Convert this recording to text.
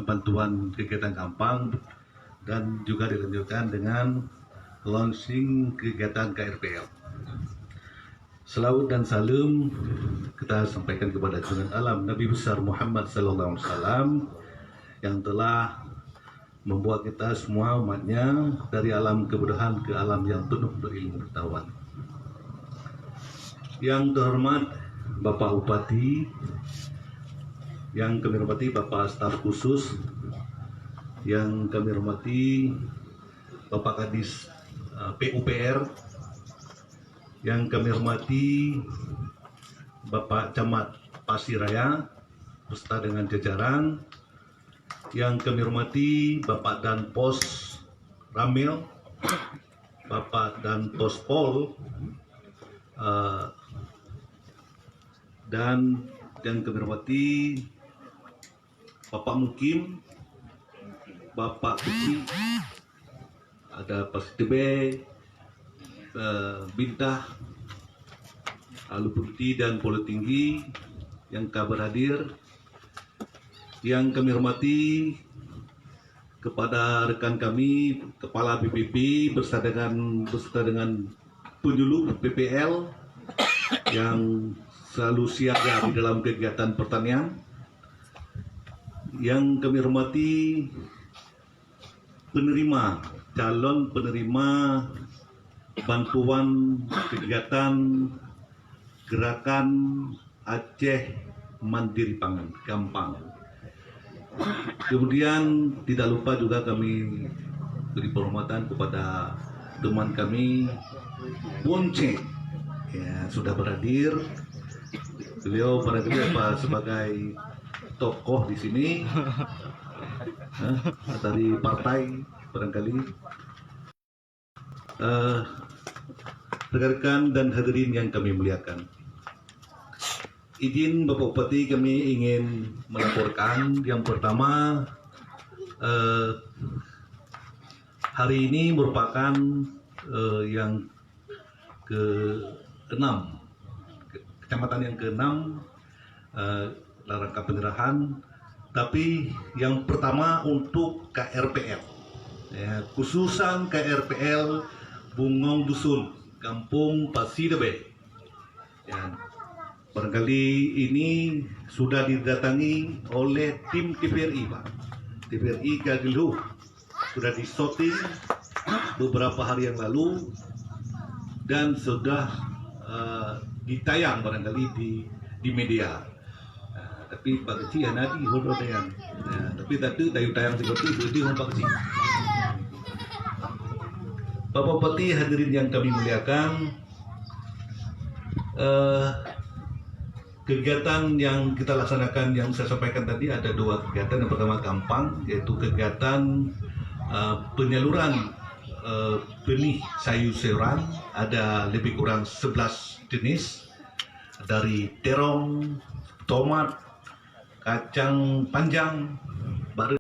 bantuan kegiatan Gampang dan juga dilanjutkan dengan launching kegiatan KRPL. Selawat dan salam kita sampaikan kepada junjungan alam Nabi besar Muhammad sallallahu alaihi wasallam yang telah membuat kita semua umatnya dari alam kebodohan ke alam yang penuh berilmu pengetahuan. Yang terhormat Bapak Bupati, yang kami hormati Bapak Staf Khusus, yang kami hormati Bapak Kadis PUPR, yang kami hormati Bapak Camat Pasiraya beserta dengan jajaran, yang kami hormati Bapak Dan Pos Ramil, Bapak Dan Pos Pol, dan yang kami hormati Bapak Mukim, Bapak Kuci, ada Pak Sitebe, Bintah, Aluputih dan Polo Tinggi yang kabar hadir. Yang kami hormati kepada rekan kami Kepala BPP beserta dengan penyuluh PPL yang selalu siaga di dalam kegiatan pertanian. Yang kami hormati calon penerima bantuan kegiatan gerakan Aceh Mandiri Pangan Gampang. Kemudian tidak lupa juga kami beri penghormatan kepada teman kami Bonce, ya, sudah berhadir. Beliau barangkali sebagai tokoh di sini dari partai barangkali. Rekan-rekan dan hadirin yang kami muliakan, izin Bapak Bupati kami ingin melaporkan yang pertama, hari ini merupakan yang ke-6, kecamatan yang ke-6 rangka penyerahan, tapi yang pertama untuk KRPL, ya, khususan KRPL Bungong Dusun Kampung Pasidebe, ya. Barangkali ini sudah didatangi oleh tim TVRI, Pak. TVRI Gageluh sudah disorting beberapa hari yang lalu dan sudah ditayang barangkali di media. Tapi Pak Kecil ya nanti hodo tayang. Tapi tadi tayang seperti itu Pak Kecil. Bapak Bupati, hadirin yang kami muliakan, kegiatan yang kita laksanakan yang saya sampaikan tadi ada 2 kegiatan. Yang pertama Gampang, yaitu kegiatan penyaluran benih sayur-sayuran, ada lebih kurang 11 jenis, dari terong, tomat, kacang panjang,